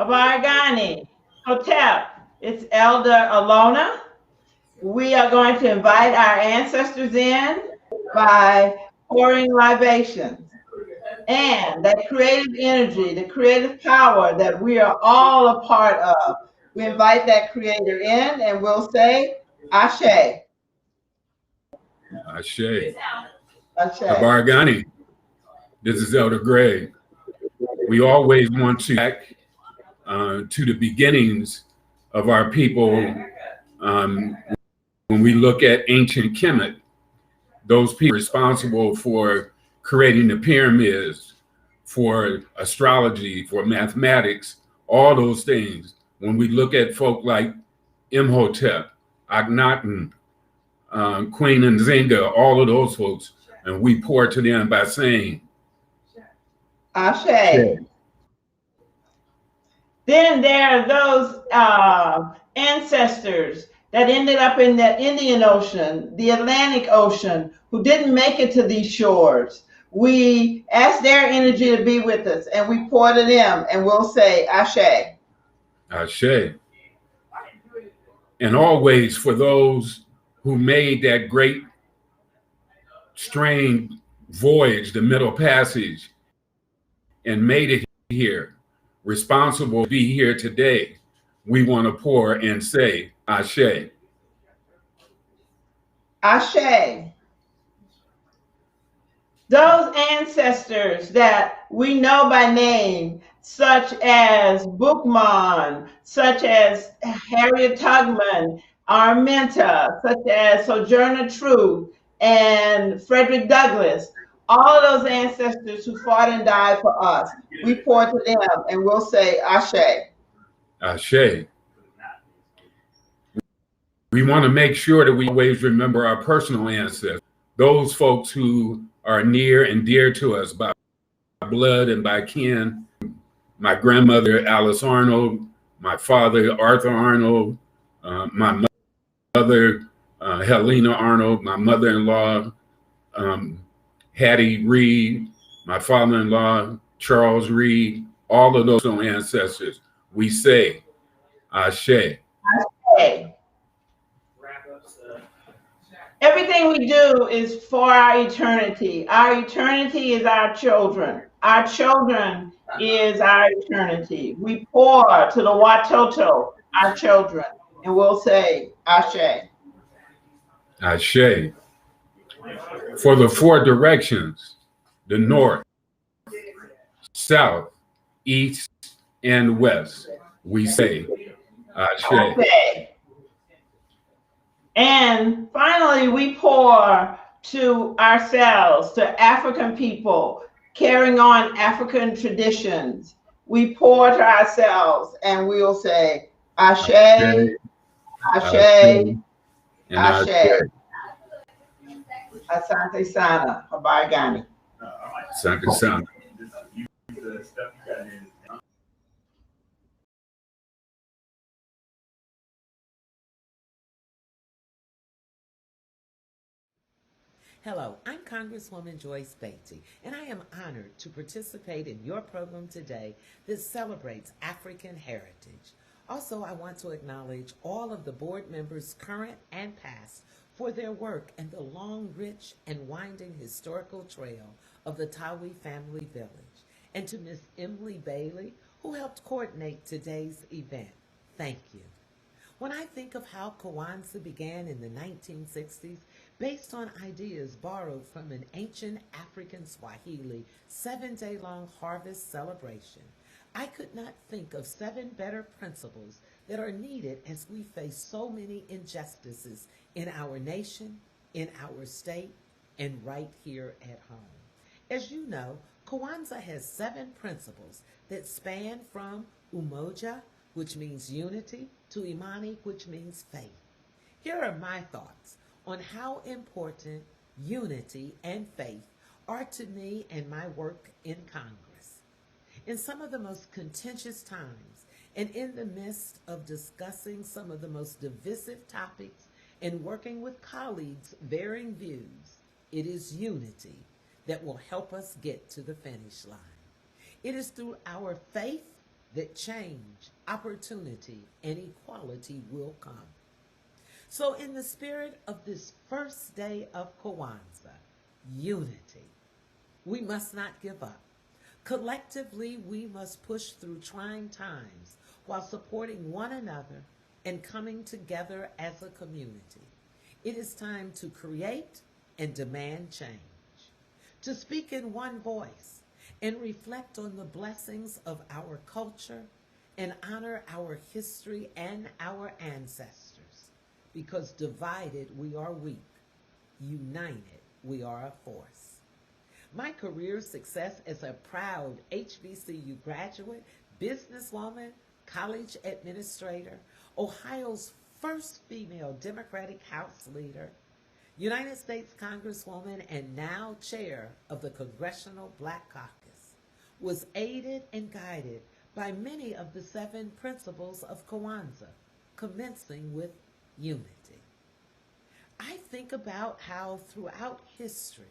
Abargani, Hotep, it's Elder Alona. We are going to invite our ancestors in by pouring libations. And that creative energy, the creative power that we are all a part of, we invite that creator in and we'll say, Ashe, Ashe. Ashe. Abargani, this is Elder Greg. We always want to back to the beginnings of our people when we look at ancient Kemet, those people responsible for creating the pyramids, for astrology, for mathematics, all those things. When we look at folk like Imhotep, Akhenaten, Queen Nzinga, all of those folks, and we pour to them by saying, Ashe. Ashe. Then there are those ancestors that ended up in the Indian Ocean, the Atlantic Ocean, who didn't make it to these shores. We ask their energy to be with us and we pour to them and we'll say, Ashe. Ashe. And always for those who made that great strange voyage, the Middle Passage, and made it here, responsible to be here today, we want to pour and say, Ashe. Ashe. Those ancestors that we know by name, such as Bookman, such as Harriet Tubman, Arminta, such as Sojourner Truth, and Frederick Douglass, all of those ancestors who fought and died for us, we pour to them and we'll say, Ashe. Ashe. We want to make sure that we always remember our personal ancestors, those folks who are near and dear to us by blood and by kin. My grandmother, Alice Arnold, my father, Arthur Arnold, my mother, Helena Arnold, my mother-in-law, Hattie Reed, my father-in-law, Charles Reed, all of those ancestors. We say, Ashe. Ashe. Everything we do is for our eternity. Our eternity is our children. Our children is our eternity. We pour to the Watoto, our children, and we'll say, Ashe. Ashe. For the four directions, the north, south, east, and west, we say, Ashe. Ashe. And finally, we pour to ourselves, to African people, carrying on African traditions. We pour to ourselves and we'll say, Ashe, Ashe, Ashe, and Ashe. Asante Sana, Habarigani. Asante Sana. Hello, I'm Congresswoman Joyce Beatty, and I am honored to participate in your program today that celebrates African heritage. Also, I want to acknowledge all of the board members, current and past, for their work in the long, rich, and winding historical trail of the Tawi family village, and to Miss Emily Bailey, who helped coordinate today's event. Thank you. When I think of how Kwanzaa began in the 1960s, based on ideas borrowed from an ancient African Swahili 7-day long harvest celebration, I could not think of 7 better principles that are needed as we face so many injustices in our nation, in our state, and right here at home. As you know, Kwanzaa has 7 principles that span from umoja, which means unity, to imani, which means faith. Here are my thoughts on how important unity and faith are to me and my work in Congress. In some of the most contentious times, and in the midst of discussing some of the most divisive topics and working with colleagues' varying views, it is unity that will help us get to the finish line. It is through our faith that change, opportunity, and equality will come. So, in the spirit of this first day of Kwanzaa, unity, we must not give up. Collectively, we must push through trying times while supporting one another and coming together as a community. It is time to create and demand change, to speak in one voice and reflect on the blessings of our culture and honor our history and our ancestors, because divided we are weak, united we are a force. My career success as a proud HBCU graduate, businesswoman, college administrator, Ohio's first female Democratic House leader, United States Congresswoman, and now chair of the Congressional Black Caucus, was aided and guided by many of the 7 principles of Kwanzaa, commencing with unity. I think about how throughout history,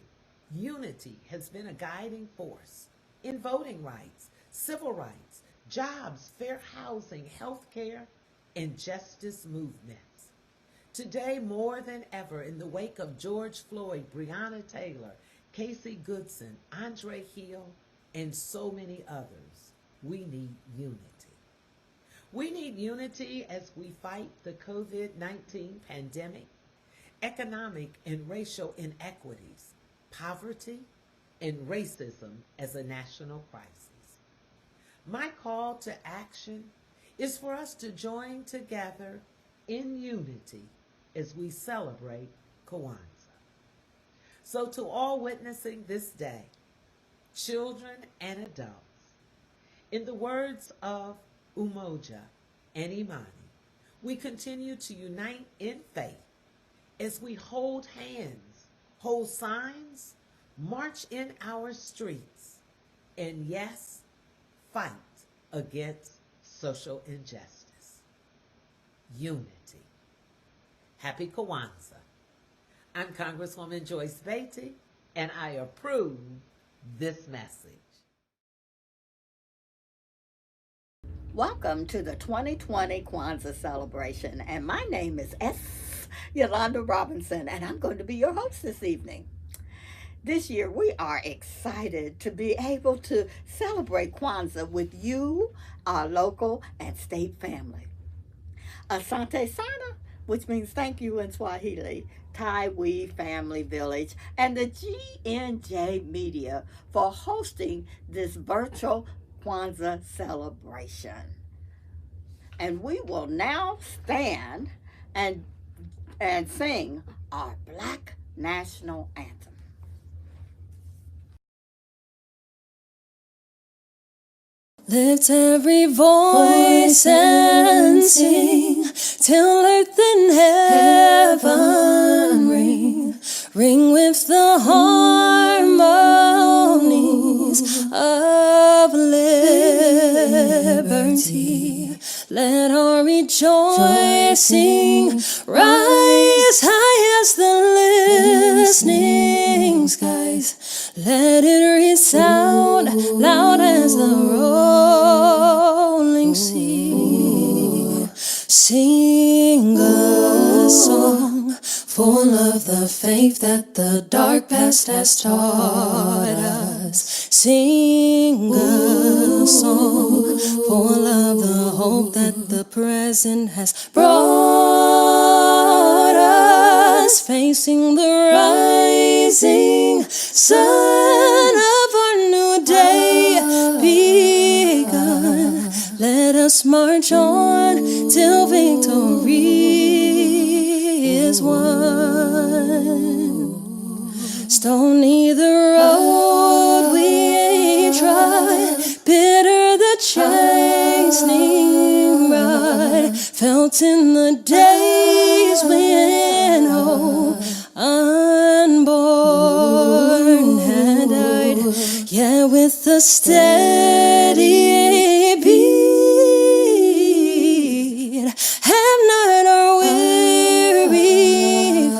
unity has been a guiding force in voting rights, civil rights, jobs, fair housing, health care, and justice movements. Today, more than ever, in the wake of George Floyd, Breonna Taylor, Casey Goodson, Andre Hill, and so many others, we need unity. We need unity as we fight the COVID-19 pandemic, economic and racial inequities, poverty, and racism as a national crisis. My call to action is for us to join together in unity as we celebrate Kwanzaa. So to all witnessing this day, children and adults, in the words of Umoja and Imani, we continue to unite in faith as we hold hands, hold signs, march in our streets, and yes, fight against social injustice. Unity. Happy Kwanzaa. I'm Congresswoman Joyce Beatty, and I approve this message. Welcome to the 2020 Kwanzaa celebration, and my name is Yolanda Robinson, and I'm going to be your host this evening. This year, we are excited to be able to celebrate Kwanzaa with you, our local and state family. Asante Sana, which means thank you in Swahili, Taiwi Family Village, and the GNJ Media for hosting this virtual Kwanzaa celebration. And we will now stand and sing our Black National Anthem. Lift every voice and sing till earth and heaven ring. Ring with the harmonies of liberty. Let our rejoicing rise high as the listening skies. Let it resound loud as the rolling sea. Sing a song full of the faith that the dark past has taught us. Sing a song full of the hope that the present has brought us. Facing the rising sun of our new day begun. Let us march on till victory is won. Stony the road we trod, bitter the chastening rod, felt in the days when hope unborn had died. Yet with a steady beat have not our weary feet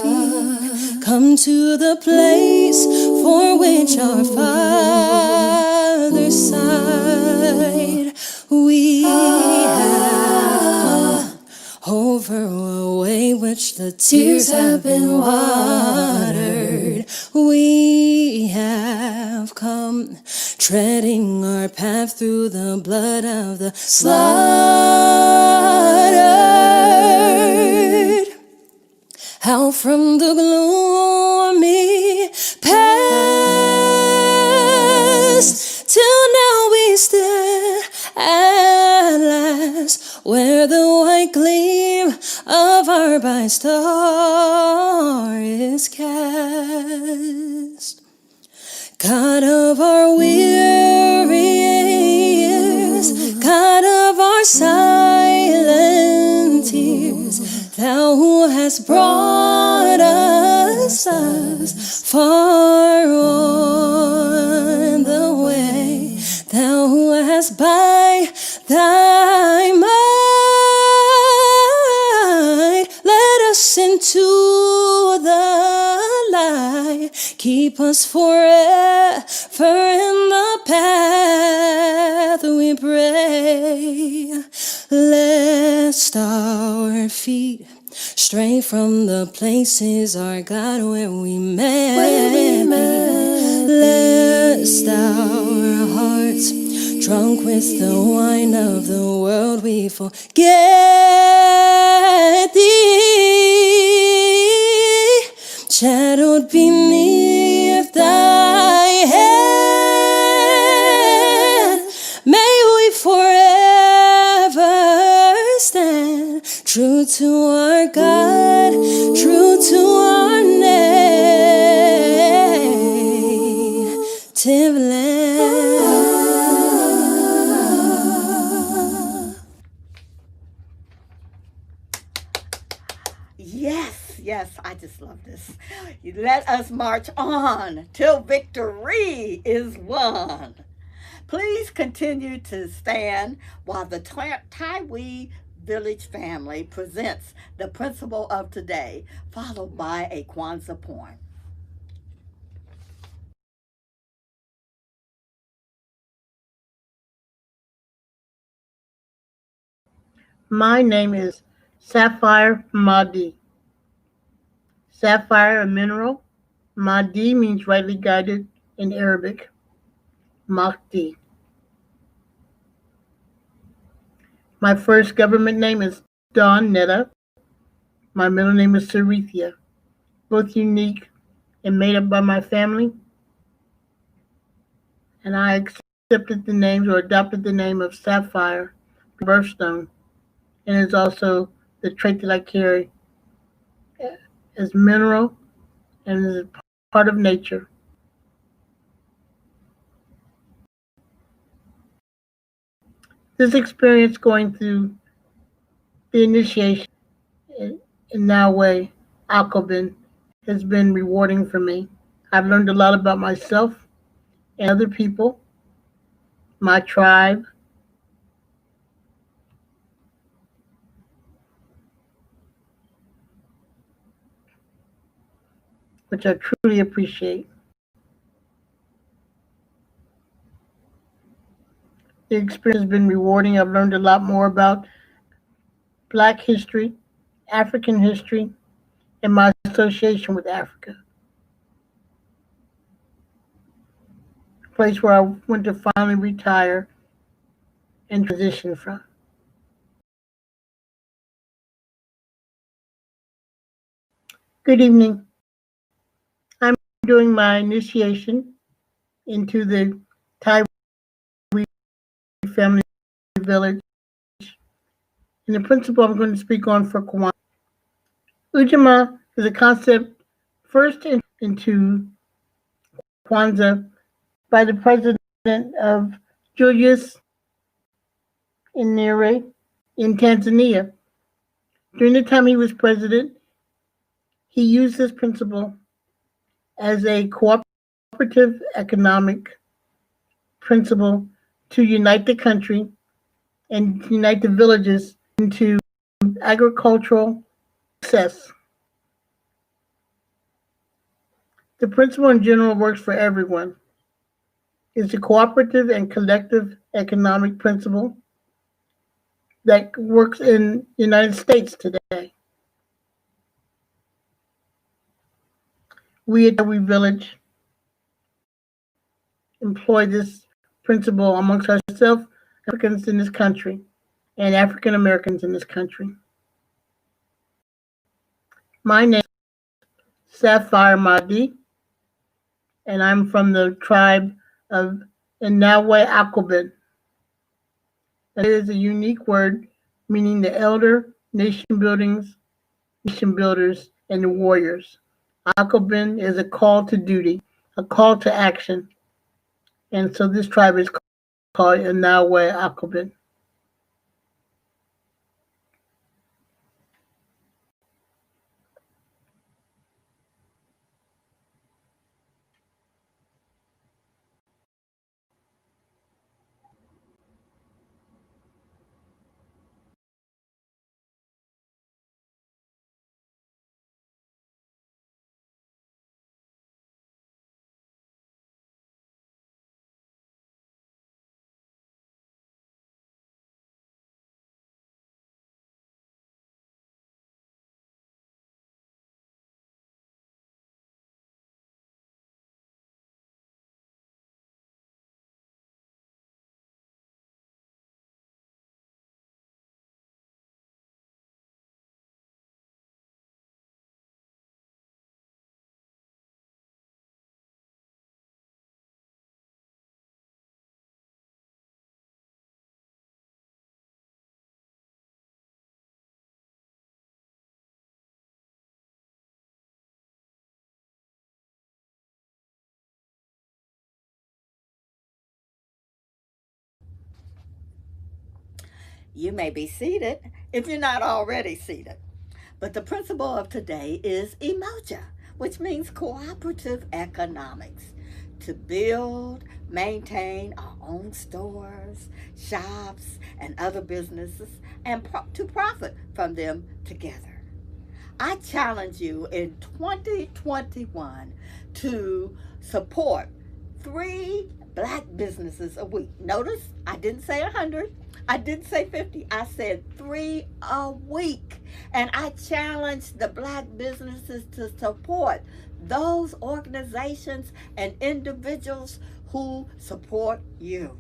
come to the place for which our Father sighed. We have come over a way which the tears have been watered. We have come treading our path through the blood of the slaughtered. Out from the gloomy past, till now we stand at last, where the white gleam of our bright star is cast. God of our weary years, God of our silent tears, Thou who hast brought us far on the way, Thou who hast by Thy might led us into the light, keep us forever in the path we pray, lest our feet stray from the places, our God, where we met. Lest our hearts, drunk with the wine of the world, we forget Thee, shadowed beneath Thy hand. May we forever stand true to our God, true to our native land. Yes, I just love this. You let us march on till victory is won. Please continue to stand while the Taiwi Village family presents the principle of today, followed by a Kwanzaa poem. My name is Sapphire Mahdi. Sapphire, a mineral. Mahdi means rightly guided in Arabic. Mahdi. My first government name is Dawn Netta. My middle name is Sarithia. Both unique and made up by my family. And I accepted the names or adopted the name of Sapphire, birthstone, and is also the trait that I carry as mineral and is part of nature. This experience going through the initiation in Nawe Akobin has been rewarding for me. I've learned a lot about myself and other people, my tribe, which I truly appreciate. The experience has been rewarding. I've learned a lot more about Black history, African history, and my association with Africa. A place where I went to finally retire and transition from. Good evening. I'm doing my initiation into the Thai family village. And the principle I'm going to speak on for Kwanzaa. Ujamaa is a concept first into Kwanzaa by the president of Julius Nyerere in Tanzania. During the time he was president, he used this principle as a cooperative economic principle to unite the country and unite the villages into agricultural success. The principle in general works for everyone. It's a cooperative and collective economic principle that works in the United States today. We at We Village employ this principle amongst ourselves, Africans in this country, and African Americans in this country. My name is Sapphire Mahdi, and I'm from the tribe of Inawe Akobin. It is a unique word meaning the elder, nation builders, and the warriors. Akobin is a call to duty, a call to action, and so this tribe is called Inawe Akobin. You may be seated if you're not already seated. But the principle of today is Umoja, which means cooperative economics. To build, maintain our own stores, shops, and other businesses, and to profit from them together. I challenge you in 2021 to support 3 Black businesses a week. Notice I didn't say 100. I didn't say 50. I said 3 a week. And I challenge the Black businesses to support those organizations and individuals who support you.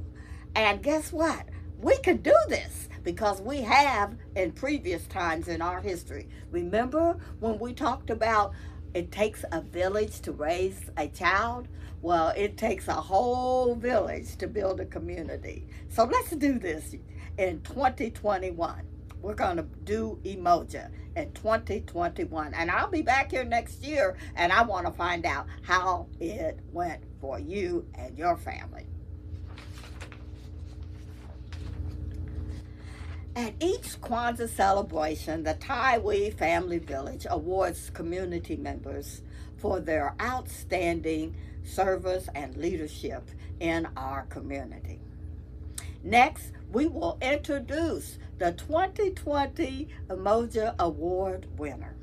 And guess what? We can do this because we have in previous times in our history. Remember when we talked about it takes a village to raise a child? Well, it takes a whole village to build a community. So let's do this in 2021. We're going to do Umoja in 2021. And I'll be back here next year, and I want to find out how it went for you and your family. At each Kwanzaa celebration, the Taiwi Family Village awards community members for their outstanding service and leadership in our community. Next, we will introduce the 2020 Umoja Award winner.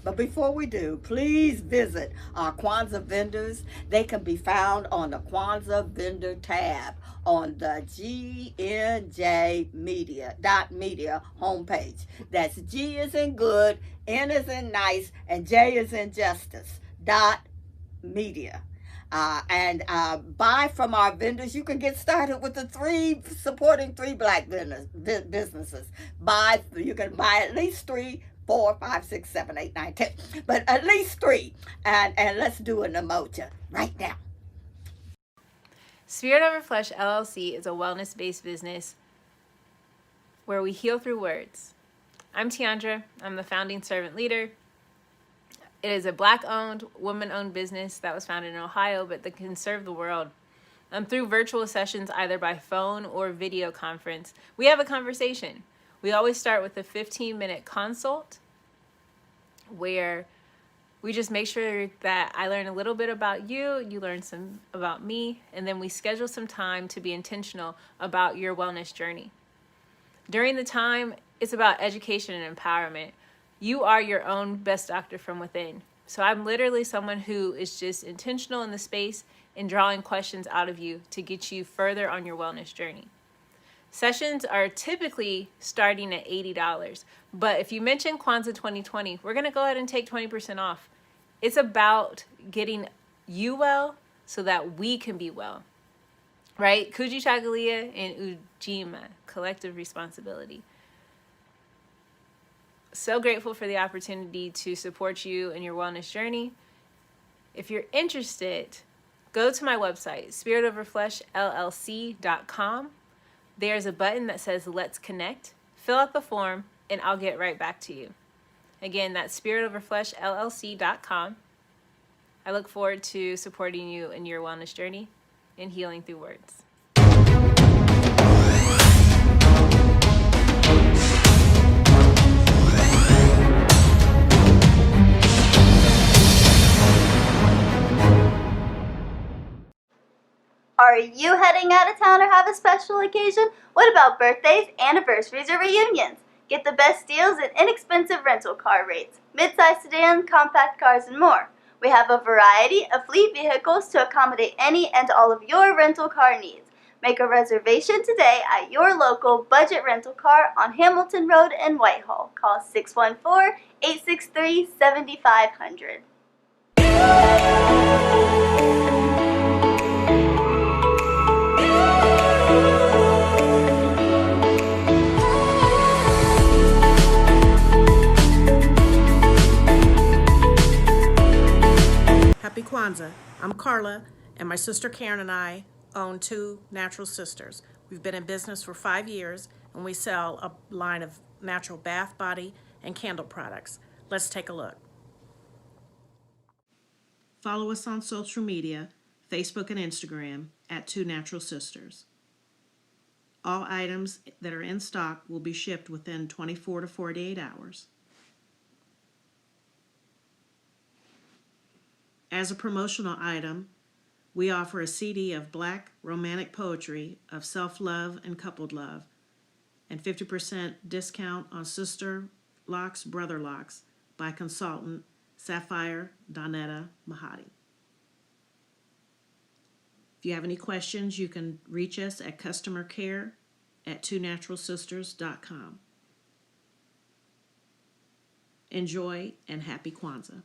But before we do, please visit our Kwanzaa vendors. They can be found on the Kwanzaa vendor tab on the GNJmedia.media homepage. That's G is in good, N is in nice, and J is in justice. .media. And buy from our vendors. You can get started with supporting 3 Black businesses. You can buy at least 3, 4, 5, 6, 7, 8, 9, 10, but at least 3. And let's do an Umoja right now. Spirit Over Flesh LLC is a wellness-based business where we heal through words. I'm Tiandra. I'm the founding servant leader. It is a Black-owned, woman-owned business that was founded in Ohio, but that can serve the world. Through virtual sessions, either by phone or video conference, we have a conversation. We always start with a 15-minute consult where we just make sure that I learn a little bit about you, you learn some about me, and then we schedule some time to be intentional about your wellness journey. During the time, it's about education and empowerment. You are your own best doctor from within. So I'm literally someone who is just intentional in the space and drawing questions out of you to get you further on your wellness journey. Sessions are typically starting at $80. But if you mention Kwanzaa 2020, we're going to go ahead and take 20% off. It's about getting you well so that we can be well. Right? Kujichagulia and Ujamaa, collective responsibility. So grateful for the opportunity to support you in your wellness journey. If you're interested, go to my website, spiritoverfleshllc.com. There's a button that says Let's Connect. Fill out the form, and I'll get right back to you. Again, that's spiritoverfleshllc.com. I look forward to supporting you in your wellness journey and healing through words. Are you heading out of town or have a special occasion? What about birthdays, anniversaries, or reunions? Get the best deals and inexpensive rental car rates, midsize sedans, compact cars, and more. We have a variety of fleet vehicles to accommodate any and all of your rental car needs. Make a reservation today at your local budget rental car on Hamilton Road in Whitehall. Call 614-863-7500. Happy Kwanzaa. I'm Carla, and my sister Karen and I own Two Natural Sisters. We've been in business for 5 years, and we sell a line of natural bath, body, and candle products. Let's take a look. Follow us on social media, Facebook and Instagram, at Two Natural Sisters. All items that are in stock will be shipped within 24 to 48 hours. As a promotional item, we offer a CD of Black romantic poetry of self-love and coupled love, and 50% discount on Sister Locks, Brother Locks by consultant Sapphire Donetta Mahadi. If you have any questions, you can reach us at customercare@twonaturalsisters.com. Enjoy and happy Kwanzaa.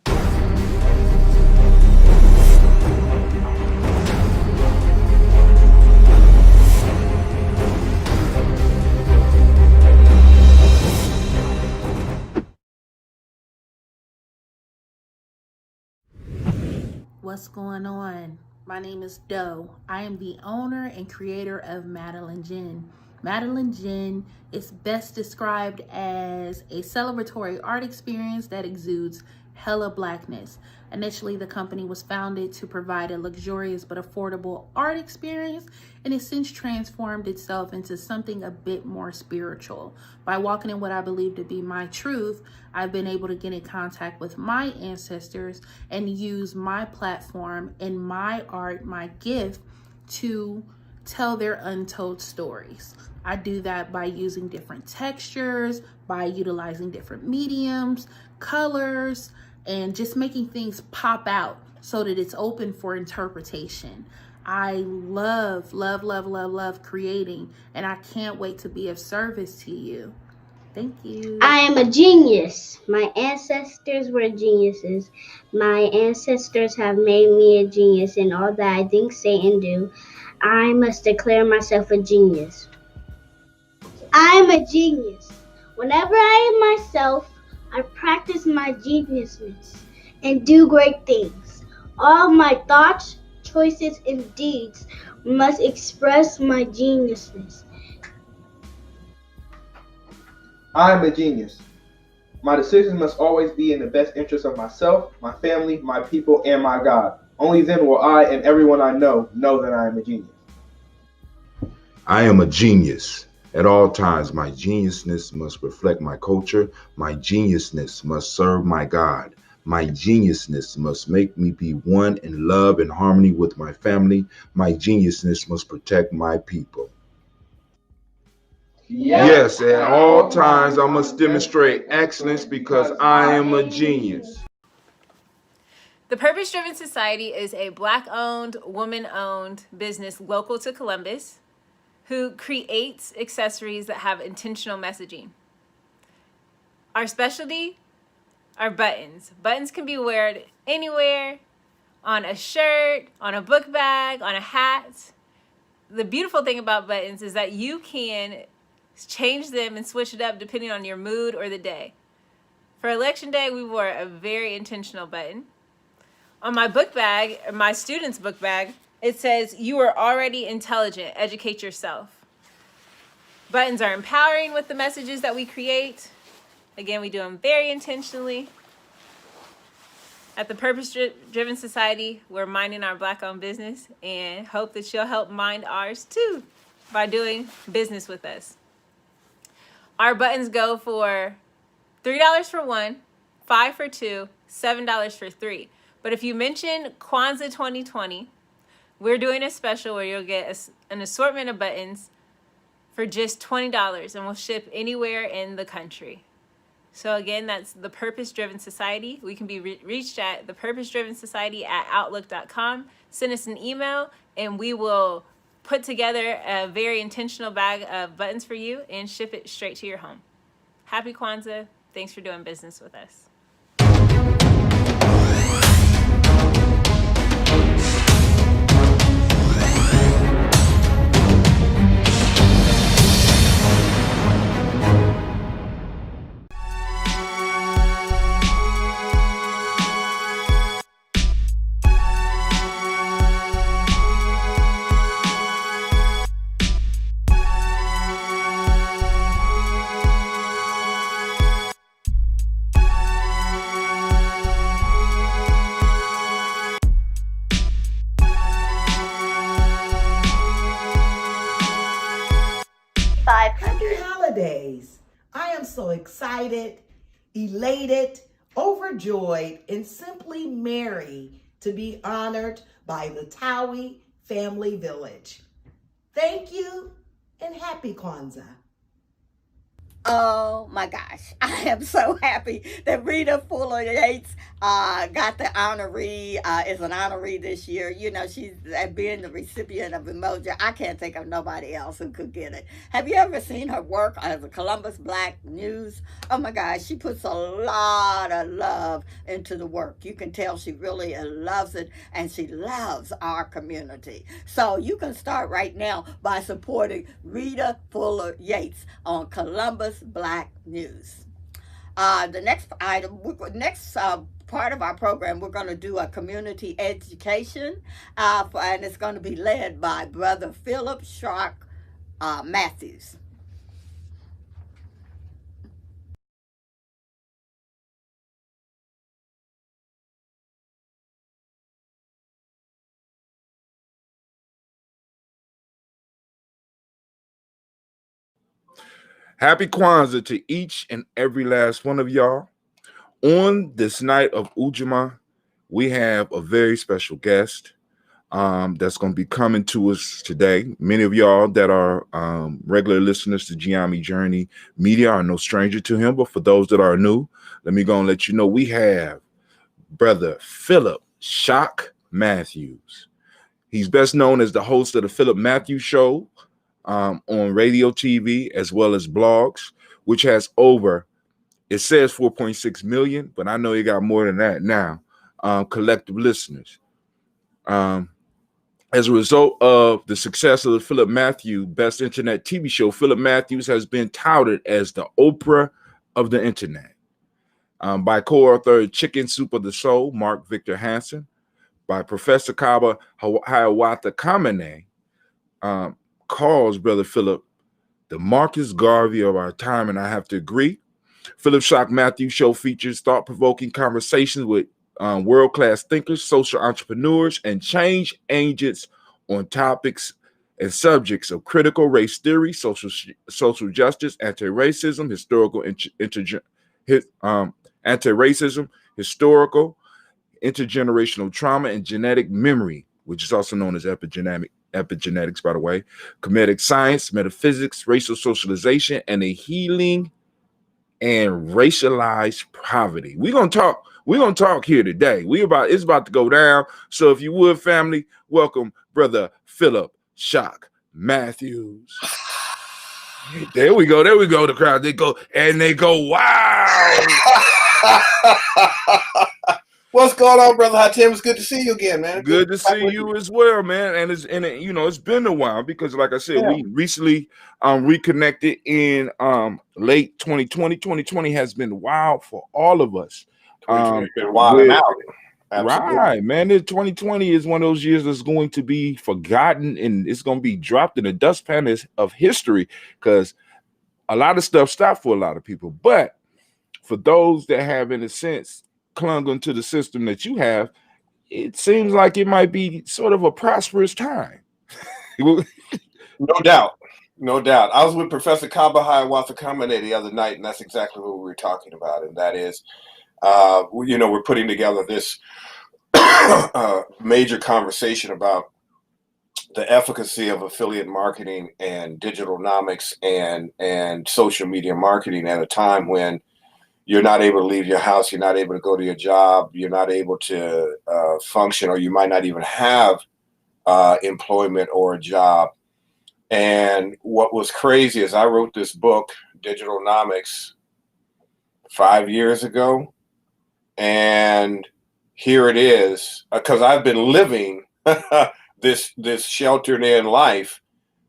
What's going on? My name is Doe. I am the owner and creator of Madeline Gin. Madeline Gin is best described as a celebratory art experience that exudes hella blackness. Initially, the company was founded to provide a luxurious but affordable art experience, and it's since transformed itself into something a bit more spiritual. By walking in what I believe to be my truth, I've been able to get in contact with my ancestors and use my platform and my art, my gift, to tell their untold stories. I do that by using different textures, by utilizing different mediums, colors, and just making things pop out so that it's open for interpretation. I love creating, and I can't wait to be of service to you. Thank you. I am a genius. My ancestors were geniuses. My ancestors have made me a genius in all that I think, say, and do. I must declare myself a genius. I am a genius. Whenever I am myself, I practice my geniusness and do great things. All my thoughts, choices, and deeds must express my geniusness. I am a genius. My decisions must always be in the best interest of myself, my family, my people, and my God. Only then will I and everyone I know that I am a genius. I am a genius. At all times, my geniusness must reflect my culture. My geniusness must serve my God. My geniusness must make me be one in love and harmony with my family. My geniusness must protect my people. Yes, at all times, I must demonstrate excellence because I am a genius. The Purpose Driven Society is a Black-owned, woman-owned business local to Columbus, who creates accessories that have intentional messaging. Our specialty are buttons. Buttons can be worn anywhere, on a shirt, on a book bag, on a hat. The beautiful thing about buttons is that you can change them and switch it up depending on your mood or the day. For election day, we wore a very intentional button. On my book bag, my student's book bag, it says, "You are already intelligent, educate yourself." Buttons are empowering with the messages that we create. Again, we do them very intentionally. At the Purpose Driven Society, we're minding our Black-owned business and hope that you'll help mind ours too by doing business with us. Our buttons go for $3 for one, $5 for two, $7 for three. But if you mention Kwanzaa 2020, we're doing a special where you'll get an assortment of buttons for just $20, and we'll ship anywhere in the country. So again, that's the Purpose Driven Society. We can be reached at thepurposedrivensociety@outlook.com. Send us an email, and we will put together a very intentional bag of buttons for you and ship it straight to your home. Happy Kwanzaa. Thanks for doing business with us. Happy holidays. I am so excited, elated, overjoyed, and simply merry to be honored by the Towie Family Village. Thank you and happy Kwanzaa. Oh my gosh, I am so happy that Rita Fuller Yates got the honoree, is an honoree this year. You know, she's being the recipient of emoji. I can't think of nobody else who could get it. Have you ever seen her work as a Columbus Black News? Oh my gosh, she puts a lot of love into the work. You can tell she really loves it, and she loves our community. So you can start right now by supporting Rita Fuller Yates on Columbus Black News. The next item, part of our program, we're going to do a community education, and it's going to be led by Brother Philip Shark Matthews. Happy Kwanzaa to each and every last one of y'all. On this night of Ujamaa, we have a very special guest that's going to be coming to us today. Many of y'all that are regular listeners to Giami Journey Media are no stranger to him, but for those that are new, let me go and let you know we have Brother Philip Shock Matthews. He's best known as the host of the Philip Matthews Show on radio, TV, as well as blogs, which has over, it says 4.6 million, but I know you got more than that now, collective listeners. As a result of the success of the Philip Matthews Best Internet TV show, Philip Matthews has been touted as the Oprah of the internet by co-author Chicken Soup of the Soul, Mark Victor Hansen, by Professor Kaba Hiawatha Kamene, calls Brother Philip the Marcus Garvey of our time, and I have to agree. Philip Shock Matthews Show features thought-provoking conversations with world-class thinkers, social entrepreneurs, and change agents on topics and subjects of critical race theory, social justice, anti-racism, historical, intergenerational trauma, and genetic memory, which is also known as epigenetics, by the way, comedic science, metaphysics, racial socialization, and the healing and racialized poverty. We're gonna talk here today. It's about to go down. So if you would, family, welcome Brother Philip Shock Matthews. There we go. The crowd. They go, wow. What's going on, Brother Hatim? It's good to see you again, man. Good to see you as well, man. And it's been a while because, like I said, we recently reconnected in late 2020. 2020 has been wild for all of us. 2020 has been wild and out. Absolutely. Right, man. 2020 is one of those years that's going to be forgotten, and it's going to be dropped in the dustpan of history because a lot of stuff stopped for a lot of people. But for those that have, in a sense, clung onto the system that you have, it seems like it might be sort of a prosperous time. No doubt. I was with Professor Kaba Hiawatha Kamene the other night, and that's exactly what we were talking about. And that is, we're putting together this major conversation about the efficacy of affiliate marketing and digitalnomics and social media marketing at a time when you're not able to leave your house, you're not able to go to your job, you're not able to function, or you might not even have employment or a job. And what was crazy is I wrote this book, Digitalnomics, 5 years ago. And here it is, because I've been living this sheltered in life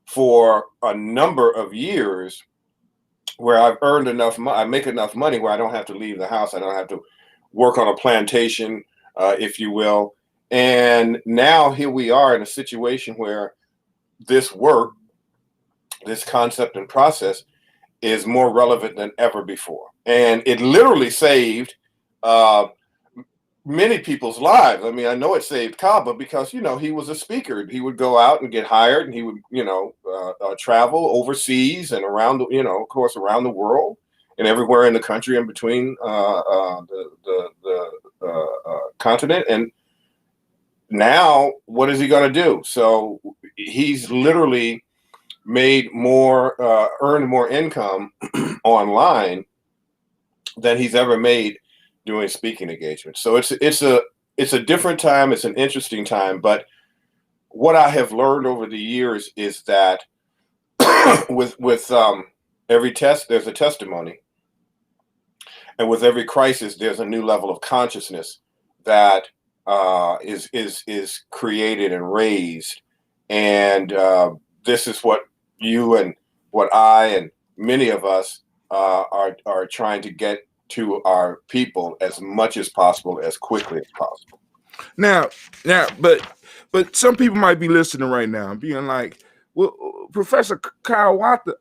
for a number of years, where I've earned enough money, I make enough money where I don't have to leave the house. I don't have to work on a plantation, if you will. And now here we are in a situation where this work, this concept and process is more relevant than ever before. And it literally saved many people's lives. I mean, I know it saved Kaba because, he was a speaker. He would go out and get hired, and he would, travel overseas and around, of course, around the world and everywhere in the country and between the continent. And now what is he going to do? So he's literally made more, earned more income online than he's ever made doing speaking engagements. So it's a different time. It's an interesting time. But what I have learned over the years is that with every test, there's a testimony, and with every crisis, there's a new level of consciousness that is created and raised. And this is what you and what I and many of us are trying to get to our people as much as possible, as quickly as possible. Now, but some people might be listening right now and being like, well, Professor Hiawatha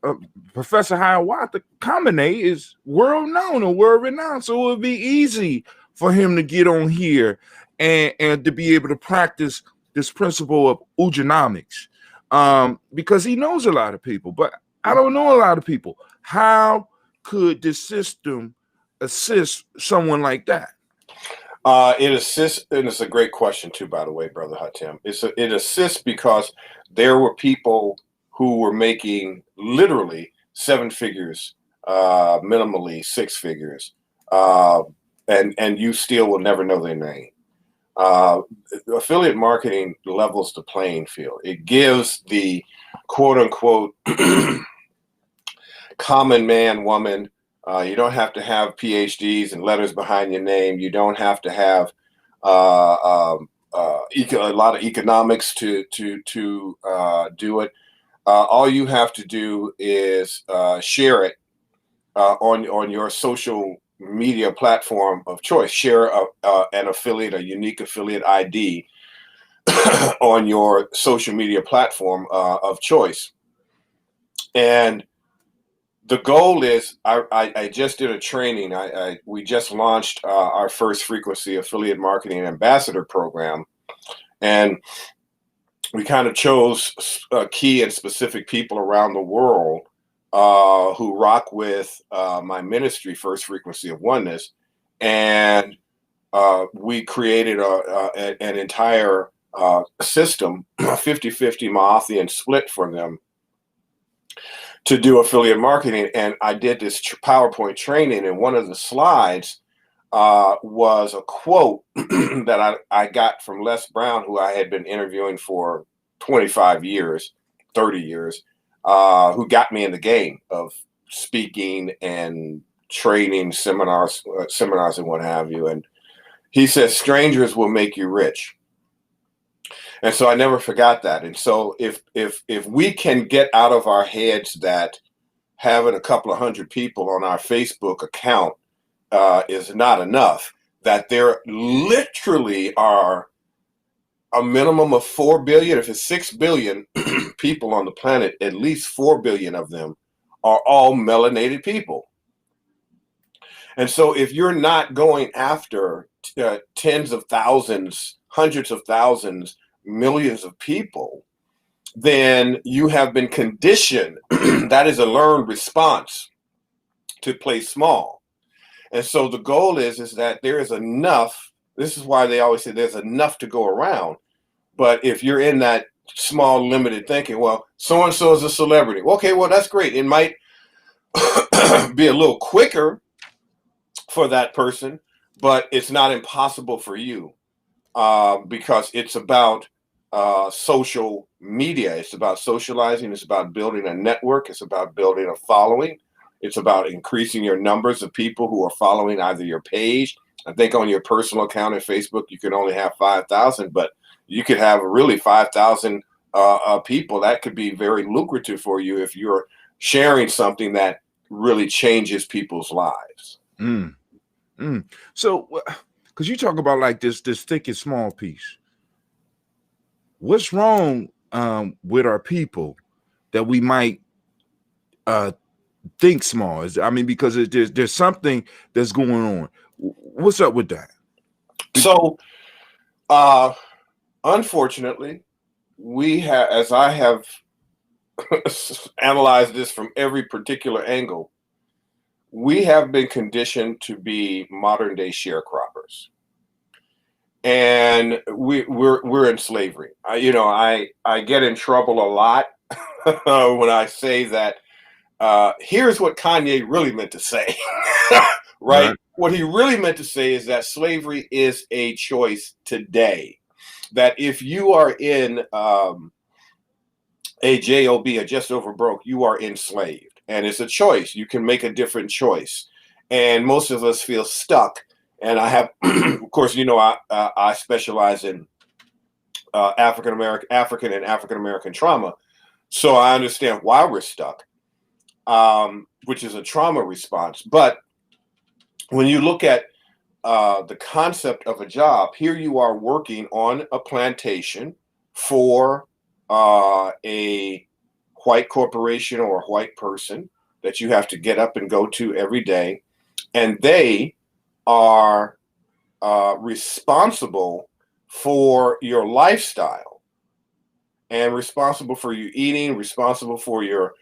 Kamene is world known or world renowned, so it would be easy for him to get on here and to be able to practice this principle of Ujanomics, because he knows a lot of people, but I don't know a lot of people. How could this system assist someone like that? It assists, and it's a great question too, by the way, Brother Hatim. It assists because there were people who were making literally 7 figures, minimally 6 figures, and you still will never know their name. Affiliate marketing levels the playing field. It gives the quote unquote common man, woman. You don't have to have PhDs and letters behind your name. You don't have to have a lot of economics to do it. All you have to do is share it on your social media platform of choice. Share an affiliate, a unique affiliate ID on your social media platform of choice. And the goal is, I just did a training. We just launched our first frequency affiliate marketing ambassador program, and we kind of chose key and specific people around the world who rock with my ministry, First Frequency of Oneness, and we created an entire system, 50-50 Maathian split for them to do affiliate marketing. And I did this PowerPoint training, and one of the slides was a quote that I got from Les Brown, who I had been interviewing for 25 years, 30 years, who got me in the game of speaking and training seminars and what have you. And he says, strangers will make you rich. And so I never forgot that. And so if we can get out of our heads that having a couple of hundred people on our Facebook account is not enough, that there literally are a minimum of 4 billion, if it's 6 billion people on the planet, at least 4 billion of them are all melanated people. And so if you're not going after tens of thousands, hundreds of thousands, millions of people, then you have been conditioned. That is a learned response to play small. And so the goal is that there is enough. This is why they always say there's enough to go around. But if you're in that small, limited thinking, well, so-and-so is a celebrity. Okay, well, that's great. It might be a little quicker for that person, but it's not impossible for you, because it's about social media. It's about socializing. It's about building a network. It's about building a following. It's about increasing your numbers of people who are following either your page. I think on your personal account at Facebook, you can only have 5,000, but you could have really 5,000 people. That could be very lucrative for you if you're sharing something that really changes people's lives. So, because you talk about like this thick and small piece, what's wrong with our people that we might think small? Because there's something that's going on. What's up with that? So, unfortunately, we have, as I have analyzed this from every particular angle, we have been conditioned to be modern day sharecroppers, and we're in slavery. I get in trouble a lot when I say that. Here's what Kanye really meant to say, right? What he really meant to say is that slavery is a choice today. That if you are in a job, a just over broke, you are enslaved, and it's a choice. You can make a different choice, and most of us feel stuck. And I have, of course, I specialize in African and African American trauma, so I understand why we're stuck, which is a trauma response. But when you look at the concept of a job, here you are working on a plantation for a white corporation or a white person that you have to get up and go to every day, and they are responsible for your lifestyle and responsible for you eating, responsible for your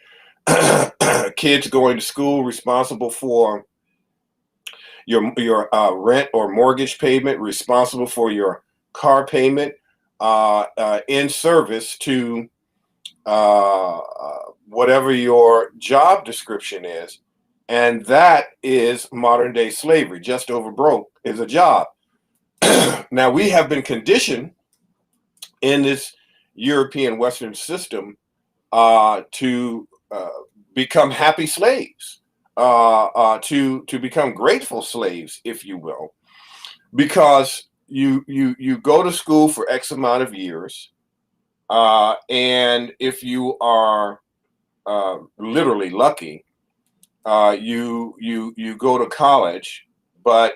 kids going to school, responsible for your rent or mortgage payment, responsible for your car payment, in service to whatever your job description is. And that is modern day slavery. Just over broke is a job. Now, we have been conditioned in this European Western system to become happy slaves, to become grateful slaves, if you will, because you go to school for X amount of years, and if you are literally lucky, you go to college, but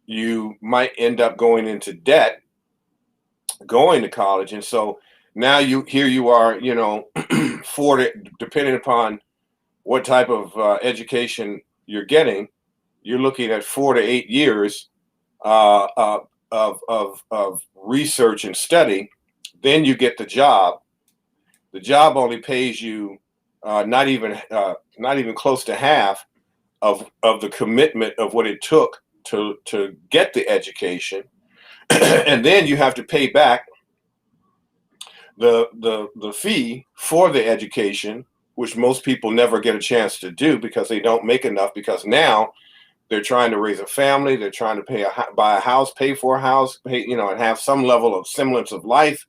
you might end up going into debt going to college. And so now you are, 40, depending upon what type of education you're getting, you're looking at 4 to 8 years of research and study. Then you get the job. The job only pays you not even close to half of the commitment of what it took to get the education. And then you have to pay back the fee for the education, which most people never get a chance to do because they don't make enough, because now they're trying to raise a family, they're trying to buy a house, pay for a house, and have some level of semblance of life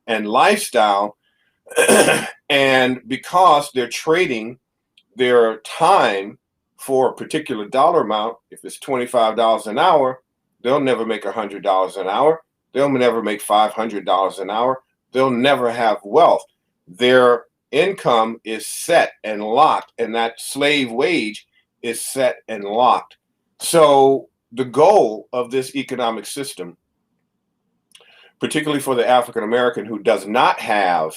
and lifestyle. And because they're trading their time for a particular dollar amount, if it's $25 an hour, they'll never make $100 an hour. They'll never make $500 an hour. They'll never have wealth. Their income is set and locked, and that slave wage is set and locked. So the goal of this economic system, particularly for the African American who does not have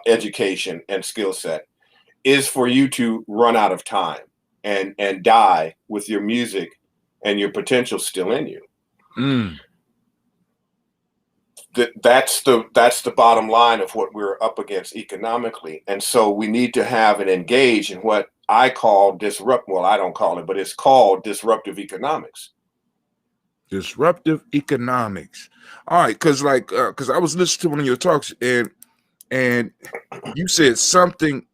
education and skill set, is for you to run out of time and die with your music and your potential still in you. That's the bottom line of what we're up against economically. And so we need to have and engage in what I call I don't call it, but it's called disruptive economics. Disruptive economics. All right, because I was listening to one of your talks, and you said something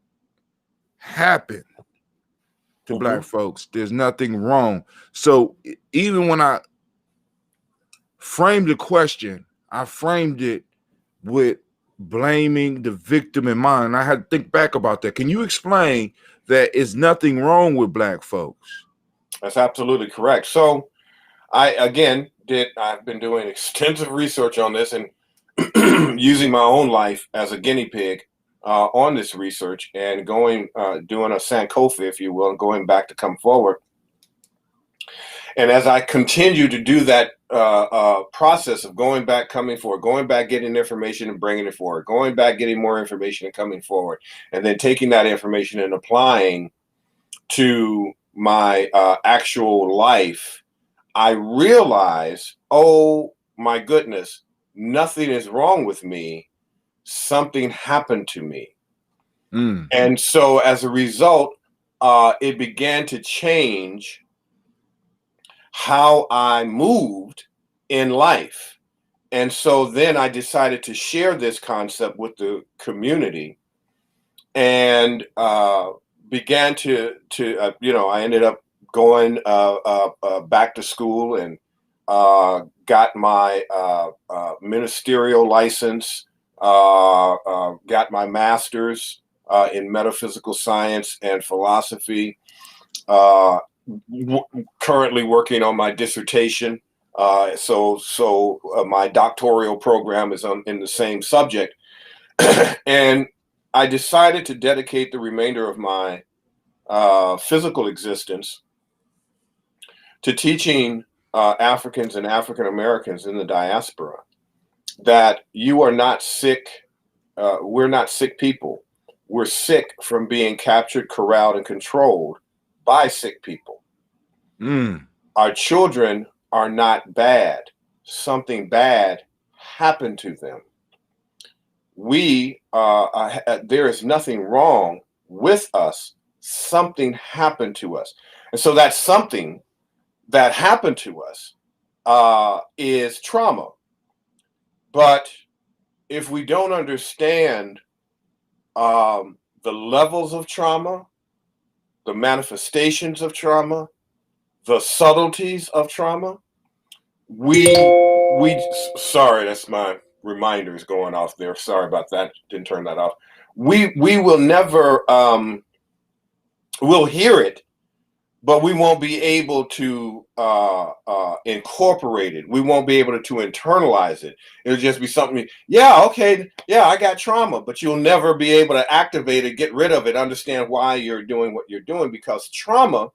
happened to Black folks. There's nothing wrong. So even when I framed the question, I framed it with blaming the victim in mind. I had to think back about that. Can you explain that it's nothing wrong with Black folks? That's absolutely correct. So I've been doing extensive research on this and using my own life as a guinea pig on this research and doing a Sankofa, if you will, and going back to come forward. And as I continue to do that process of going back, coming forward, going back, getting information and bringing it forward, going back, getting more information and coming forward, and then taking that information and applying to my actual life, I realize, oh my goodness, nothing is wrong with me. Something happened to me. And so as a result, it began to change how I moved in life. And so then I decided to share this concept with the community and began to I ended up going back to school and got my ministerial license, got my master's in metaphysical science and philosophy, currently working on my dissertation. So my doctoral program is in the same subject. And I decided to dedicate the remainder of my physical existence to teaching Africans and African Americans in the diaspora that you are not sick. We're not sick people. We're sick from being captured, corralled, and controlled by sick people. Our children are not bad. Something bad happened to them. There is nothing wrong with us. Something happened to us. And so that something that happened to us is trauma. But if we don't understand the levels of trauma, the manifestations of trauma, the subtleties of trauma, sorry, that's my reminders going off there. Sorry about that. Didn't turn that off. We will never, we'll hear it, but we won't be able to incorporate it. We won't be able to internalize it. It'll just be something, I got trauma, but you'll never be able to activate it, get rid of it, understand why you're doing what you're doing, because trauma,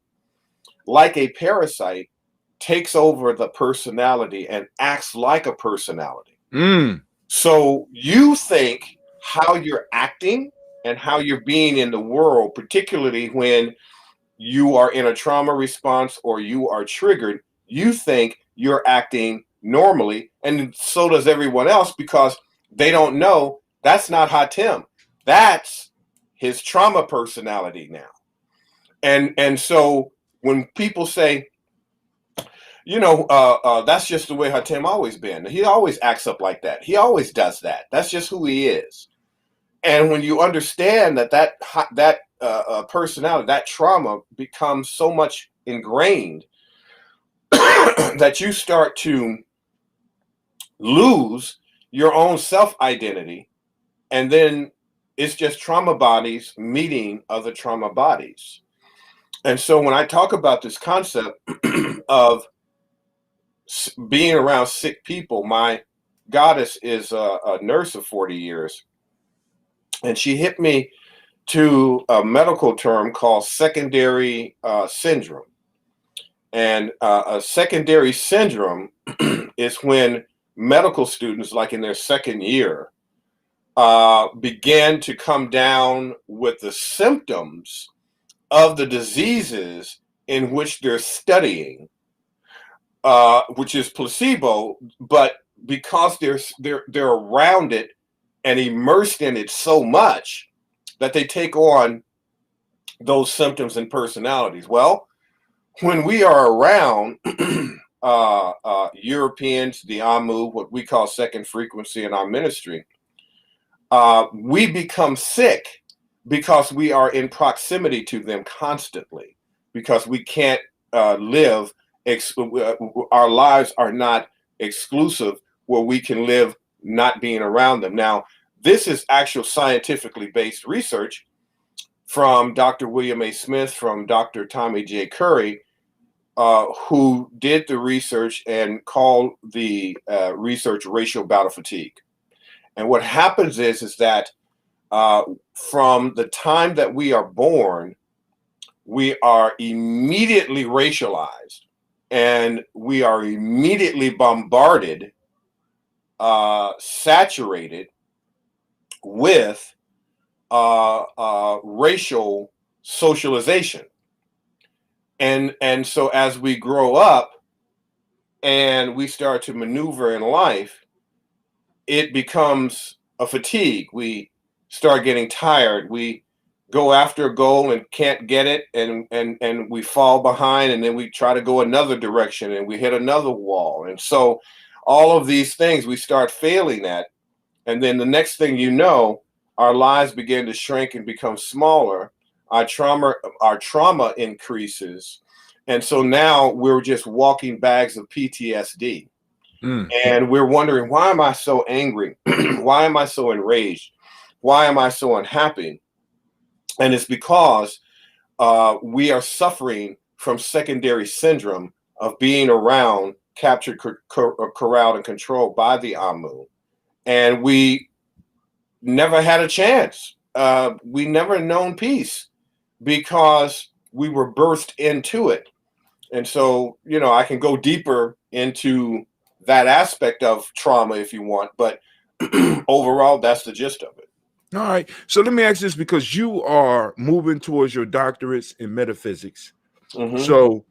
like a parasite, takes over the personality and acts like a personality. So you think how you're acting and how you're being in the world, particularly when you are in a trauma response or you are triggered, you think you're acting normally, and so does everyone else, because they don't know that's not Hatem. That's his trauma personality now. And so when people say, that's just the way Hatem always been. He always acts up like that. He always does that. That's just who he is. And when you understand that personality, that trauma becomes so much ingrained that you start to lose your own self-identity And then it's just trauma bodies meeting other trauma bodies. And so when I talk about this concept of being around sick people, my goddess is a nurse of 40 years. And she hit me to a medical term called secondary syndrome. And a secondary syndrome is when medical students, like in their second year, began to come down with the symptoms of the diseases in which they're studying, which is placebo, but because they're around it and immersed in it so much that they take on those symptoms and personalities. Well, when we are around Europeans, the Amu, what we call second frequency in our ministry, we become sick because we are in proximity to them constantly, because we can't live, our lives are not exclusive where we can live not being around them. Now, this is actual scientifically based research from Dr. William A. Smith, from Dr. Tommy J. Curry, who did the research and called the research racial battle fatigue. And what happens is that from the time that we are born, we are immediately racialized, and we are immediately bombarded, saturated with racial socialization. And so as we grow up and we start to maneuver in life, it becomes a fatigue. We start getting tired. We go after a goal and can't get it, and we fall behind, and then we try to go another direction and we hit another wall. And so all of these things we start failing at, and then the next thing you know, our lives begin to shrink and become smaller. Our trauma increases, and so now we're just walking bags of PTSD. And we're wondering, why am I so angry? Why am I so enraged? Why am I so unhappy? And it's because we are suffering from secondary syndrome of being around, captured, corralled, and controlled by the Amu. And we never had a chance. We never known peace because we were birthed into it. And so, you know, I can go deeper into that aspect of trauma if you want, but overall, that's the gist of it. All right. So let me ask this, because you are moving towards your doctorates in metaphysics. Mm-hmm. So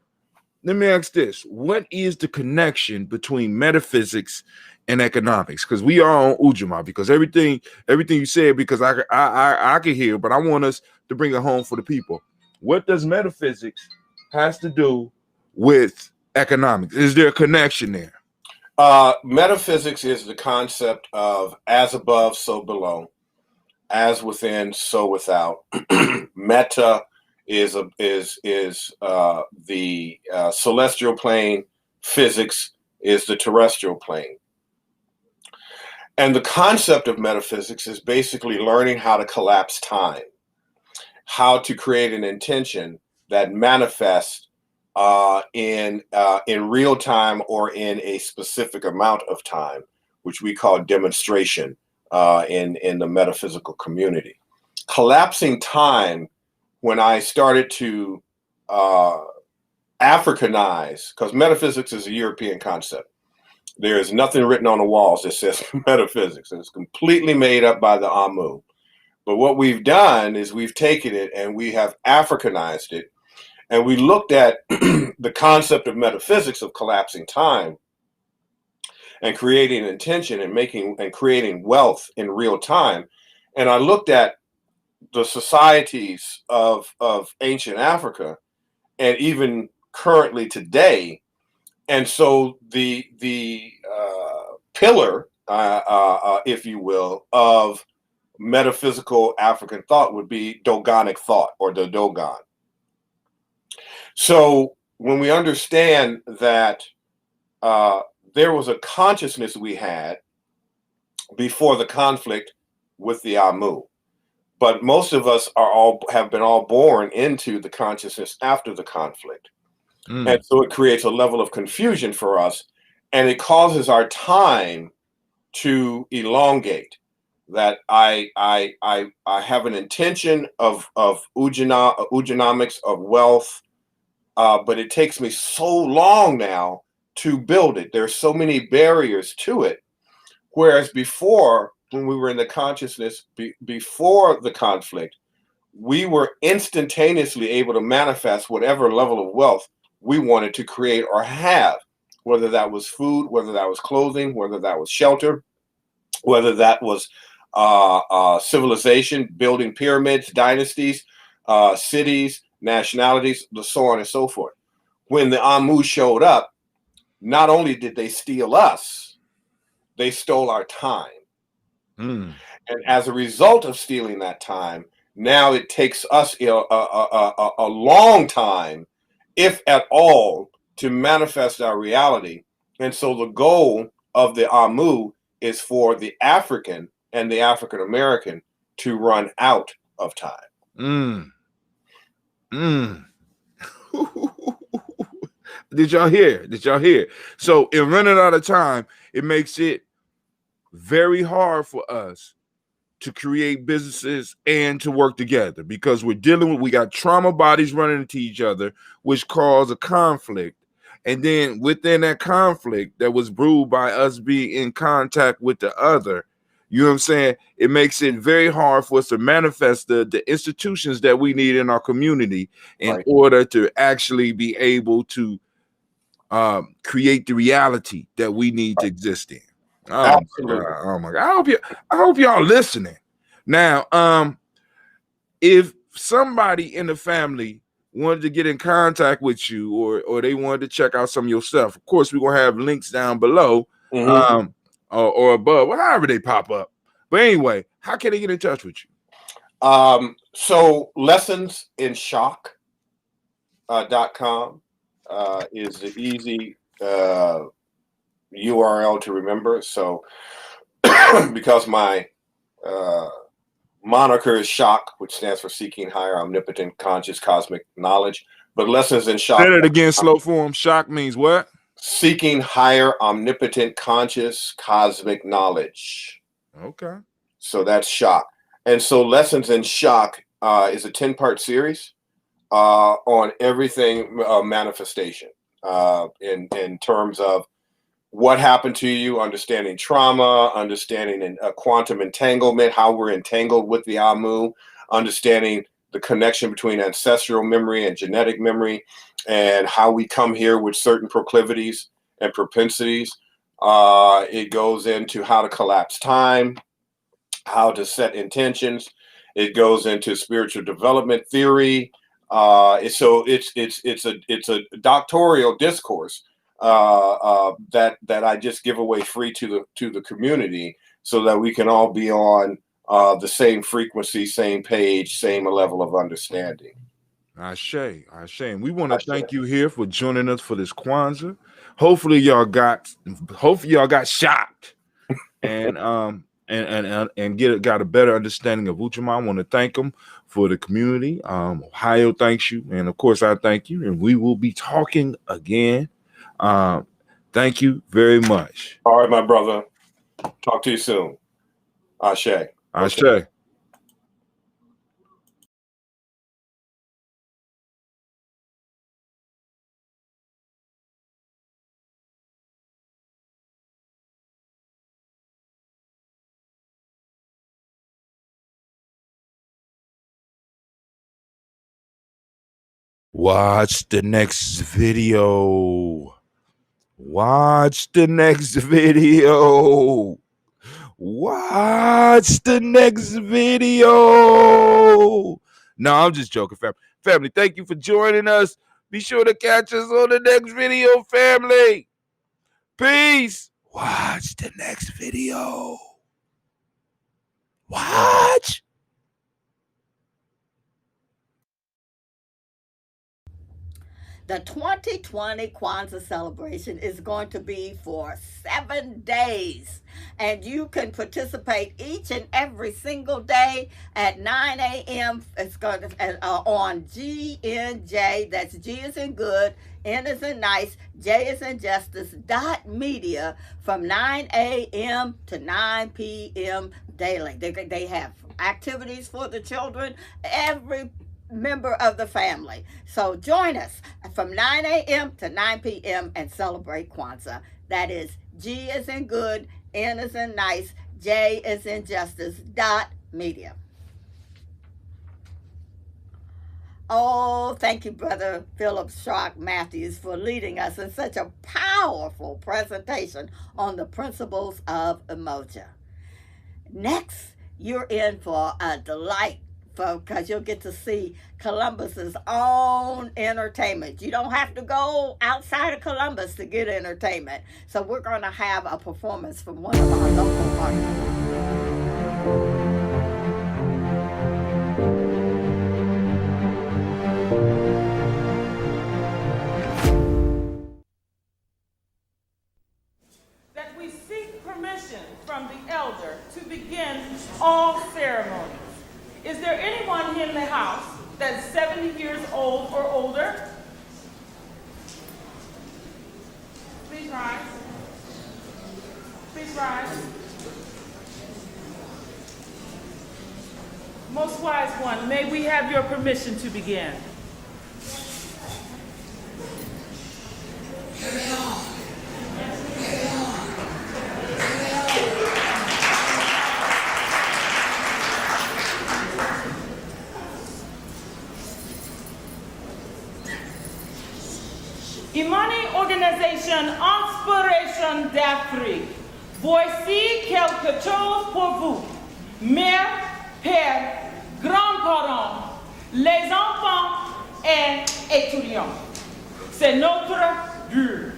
let me ask this. What is the connection between metaphysics and economics? Because we are on Ujamaa, because everything you said, because I can hear, but I want us to bring it home for the people. What does metaphysics has to do with economics? Is there a connection there? Metaphysics is the concept of as above, so below, as within, so without. Meta is the celestial plane. Physics is the terrestrial plane. And the concept of metaphysics is basically learning how to collapse time, how to create an intention that manifests in real time or in a specific amount of time, which we call demonstration in the metaphysical community. Collapsing time, when I started to Africanize, because metaphysics is a European concept. There is nothing written on the walls that says metaphysics. It's completely made up by the Amu. But what we've done is we've taken it and we have Africanized it. And we looked at the concept of metaphysics of collapsing time and creating intention and creating wealth in real time. And I looked at the societies of ancient Africa and even currently today. And so the pillar, if you will, of metaphysical African thought would be Dogonic thought, or the Dogon. So when we understand that there was a consciousness we had before the conflict with the Amu. But most of us have been born into the consciousness after the conflict. And so it creates a level of confusion for us, and it causes our time to elongate. That I have an intention of Ujanomics, of wealth, but it takes me so long now to build it. There's so many barriers to it. Whereas before, when we were in the consciousness before the conflict, we were instantaneously able to manifest whatever level of wealth we wanted to create or have, whether that was food, whether that was clothing, whether that was shelter, whether that was civilization, building pyramids, dynasties, cities, nationalities, so on and so forth. When the Amu showed up, not only did they steal us, they stole our time. And as a result of stealing that time, now it takes us a long time, if at all, to manifest our reality. And so the goal of the Amu is for the African and the African American to run out of time. Did y'all hear? So in running out of time, it makes it very hard for us to create businesses and to work together, because we got trauma bodies running into each other, which cause a conflict. And then within that conflict that was brewed by us being in contact with the other, you know what I'm saying? It makes it very hard for us to manifest the institutions that we need in our community in order to actually be able to create the reality that we need to exist in. Absolutely. Oh my God. I hope y'all listening. Now, if somebody in the family wanted to get in contact with you, or they wanted to check out some of your stuff, of course, we're gonna have links down below, or above, however they pop up. But anyway, how can they get in touch with you? So lessonsinshock.com is the easy URL to remember. So because my moniker is Shock, which stands for Seeking Higher Omnipotent Conscious Cosmic Knowledge. But Lessons in Shock. Say it again, slow form. Shock means what? Seeking Higher Omnipotent Conscious Cosmic Knowledge. Okay. So that's Shock. And so Lessons in Shock is a 10-part series on everything manifestation in terms of what happened to you, understanding trauma, understanding quantum entanglement, how we're entangled with the Amu, understanding the connection between ancestral memory and genetic memory, and how we come here with certain proclivities and propensities. It goes into how to collapse time, how to set intentions. It goes into spiritual development theory. So it's a doctoral discourse that I just give away free to the community, so that we can all be on the same frequency, same page, same level of understanding. Ashe. And we want to thank you here for joining us for this Kwanzaa. Hopefully y'all got shocked and got a better understanding of Ujamaa. I want to thank them for the community. Ohio thanks you, and of course I thank you, and we will be talking again. Thank you very much. All right, my brother. Talk to you soon. Ashe. Ashe. Okay. Watch the next video. Watch the next video. Watch the next video. No, I'm just joking, family. Family, thank you for joining us. Be sure to catch us on the next video, family. Peace. Watch the next video. Watch. The 2020 Kwanzaa celebration is going to be for 7 days. And you can participate each and every single day at 9 a.m. It's going to, on GNJ, that's G is in good, N is in nice, J is in justice, .media from 9 a.m. to 9 p.m. daily. They have activities for the children, every member of the family. So join us from 9 a.m. to 9 p.m. and celebrate Kwanzaa. That is G is in good, N is in nice, J is in justice, .media. Oh, thank you, Brother Philip Shark Matthews, for leading us in such a powerful presentation on the principles of Umoja. Next, you're in for a delight, because you'll get to see Columbus's own entertainment. You don't have to go outside of Columbus to get entertainment. So we're going to have a performance from one of our local artists. That we seek permission from the elder to begin all ceremonies. Is there anyone in the house that's 70 years old or older? Please rise. Please rise. Most wise one, may we have your permission to begin? Imani Organisation Inspiration d'Afrique, voici quelque chose pour vous, mères, pères, grands-parents, les enfants et étudiants. C'est notre but.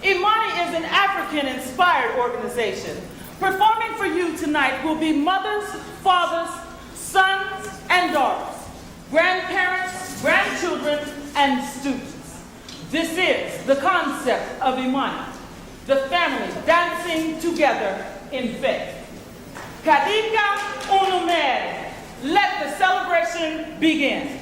Imani is an African-inspired organization. Performing for you tonight will be mothers, fathers, sons, and daughters, grandparents, grandchildren, and students. This is the concept of Imani, the family dancing together in faith. Kadika Unumere, let the celebration begin.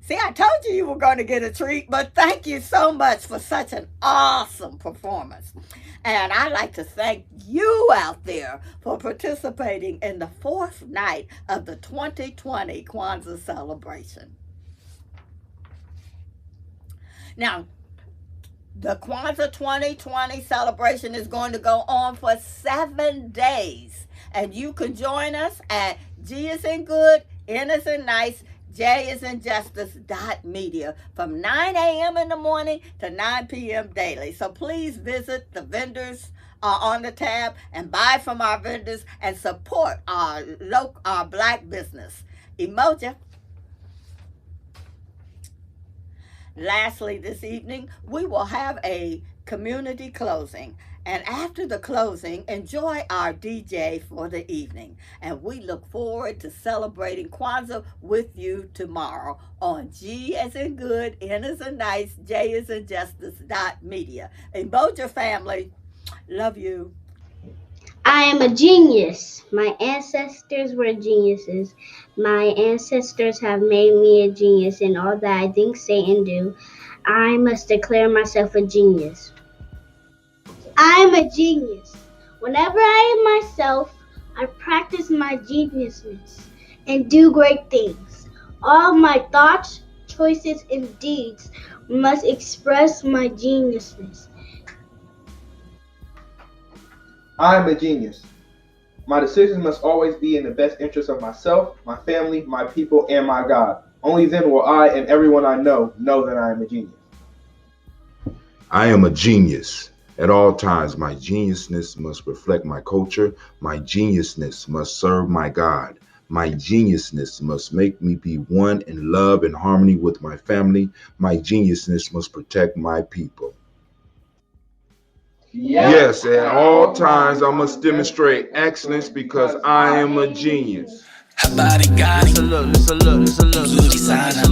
See, I told you you were going to get a treat, but thank you so much for such an awesome performance. And I'd like to thank you out there for participating in the fourth night of the 2020 Kwanzaa celebration. Now, the Kwanzaa 2020 celebration is going to go on for 7 days. And you can join us at G is in good, N is in nice, J is in justice.media from 9 a.m. in the morning to 9 p.m. daily. So please visit the vendors on the tab and buy from our vendors and support our black business. Emoji. Lastly, this evening, we will have a community closing. And after the closing, enjoy our DJ for the evening. And we look forward to celebrating Kwanzaa with you tomorrow on G as in good, N as in nice, J as in justice.media. Emoji family, love you. I am a genius. My ancestors were geniuses. My ancestors have made me a genius in all that I think, say, and do. I must declare myself a genius. I am a genius. Whenever I am myself, I practice my geniusness and do great things. All my thoughts, choices, and deeds must express my geniusness. I am a genius. My decisions must always be in the best interest of myself, my family, my people, and my God. Only then will I and everyone I know that I am a genius. I am a genius. At all times, my geniusness must reflect my culture. My geniusness must serve my God. My geniusness must make me be one in love and harmony with my family. My geniusness must protect my people. Yes, at all times I must demonstrate excellence because I am a genius. Habari gani? Listen, mzuri sana.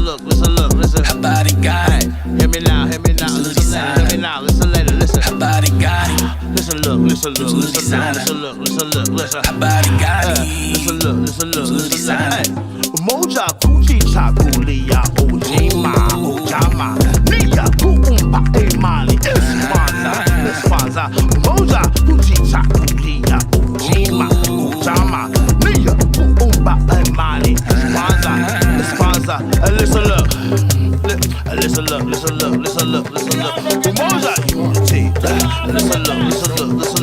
Habari gani? Hear me now, mzuri sana. Listen later, listen. Habari gani? Listen, mzuri sana. Habari gani? Listen, mzuri sana. Moja kuchicha kulia Ujamaa, Ujamaa. Nia kuumba imani Kwanzaa. Moja kuchicha kulia Ujamaa, Ujamaa. Nia kuumba imani Kwanzaa. Listen look. Umoja unity. Listen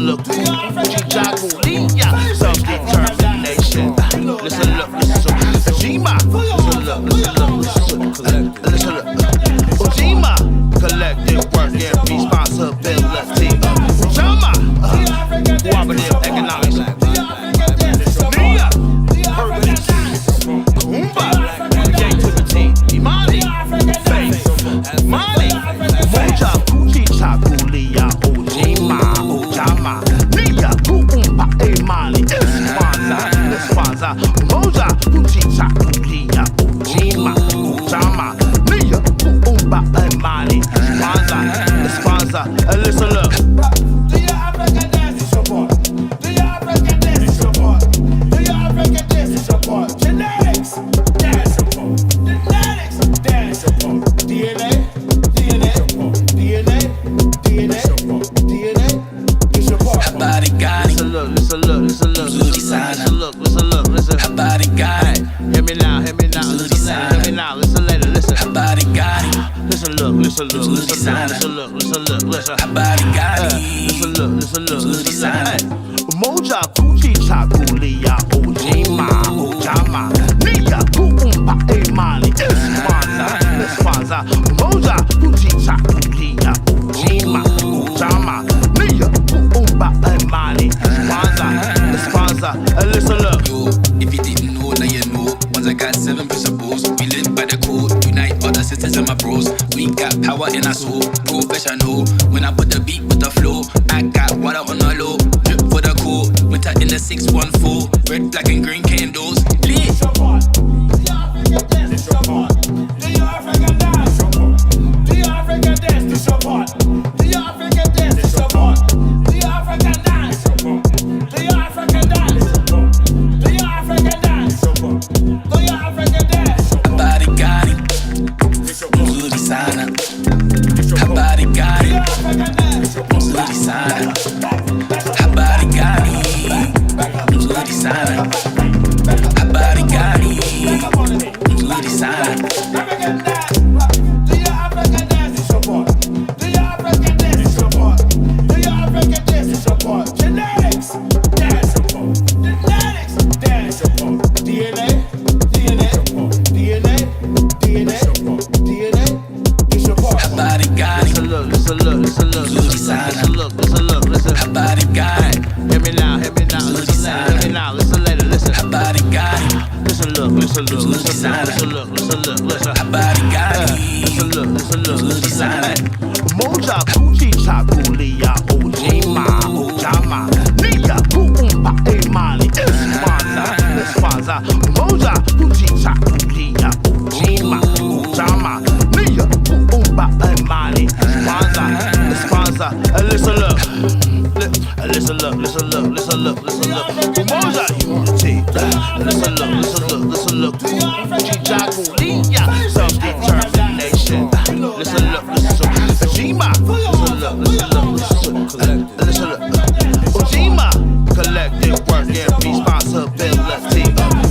look. Kuchicha kulia self-determination. Listen look. Ujamaa, listen look. Ujamaa, collective work and responsibility. Ujamaa, cooperative economics. Nia, purpose. Kuumba, creativity. Imani, faith. Money, moja kuchicha kulia. Ujamaa. Nia, kuumba imani. Kwanzaa. Moja kuchicha kulia Ujamaa. Nia kuumba imani Kwanzaa. Listen look. Do your African dance support? Do your African dance support? Do your African dance support? Genetics dance support. Genetics dance support. DNA support. Habari gani? Listen look. Mzuri sana. Listen. Habari gani? Hear me now. Mzuri sana. Hear me now. Listen later. Listen. Habari gani? Listen look. Mzuri sana. Listen. Habari gani? Listen look. Mzuri sana. Moja kuchicha kulia Ujamaa. Nia kuumba imani Kwanzaa. Moja kuchicha kulia Ujamaa. Nia kuumba imani Kwanzaa. Listen look. Yo, if you didn't know, now you know. Once I got 7 principles, we live by the code. Unite all the sisters and my bros. We got power in our soul, professional. When I put the beat with the flow, I got water on the low. Drip for the cool, winter in the 614. Red, black and green candles. Lit. Habari gani? look, listen look, listen look, listen look, listen look, listen. Listen look, listen look, listen look. Moja kuchi chakulia ojima ojama niya kuumpa emali espanza Moja kuchi chakulia ojima ojama niya kuumpa emali espanza listen look. Listen look, listen look, listen look, listen look. Moja unity. Listen look, listen look, listen look. Chichakulia, self-determination. Listen look, listen look. Ujima, listen look, listen look, listen look. Ujima, collective work and responsibility.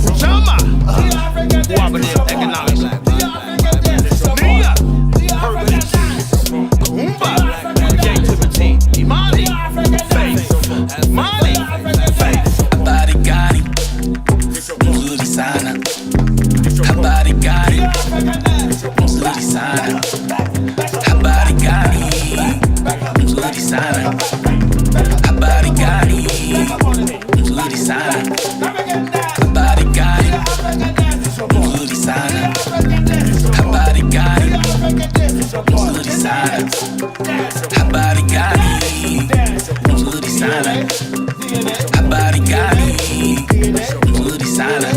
Ujamaa, cooperative economics. Nia, purpose. Kuumba, creativity. Imani, faith. Money, faith. Habari gani? Nzuri sana. Habari gani? Nzuri sana. Habari gani? Nzuri sana. Habari gani? Nzuri sana. Habari gani? Nzuri sana. Habari gani? Nzuri sana. Habari gani? Nzuri sana. Habari gani? Nzuri sana.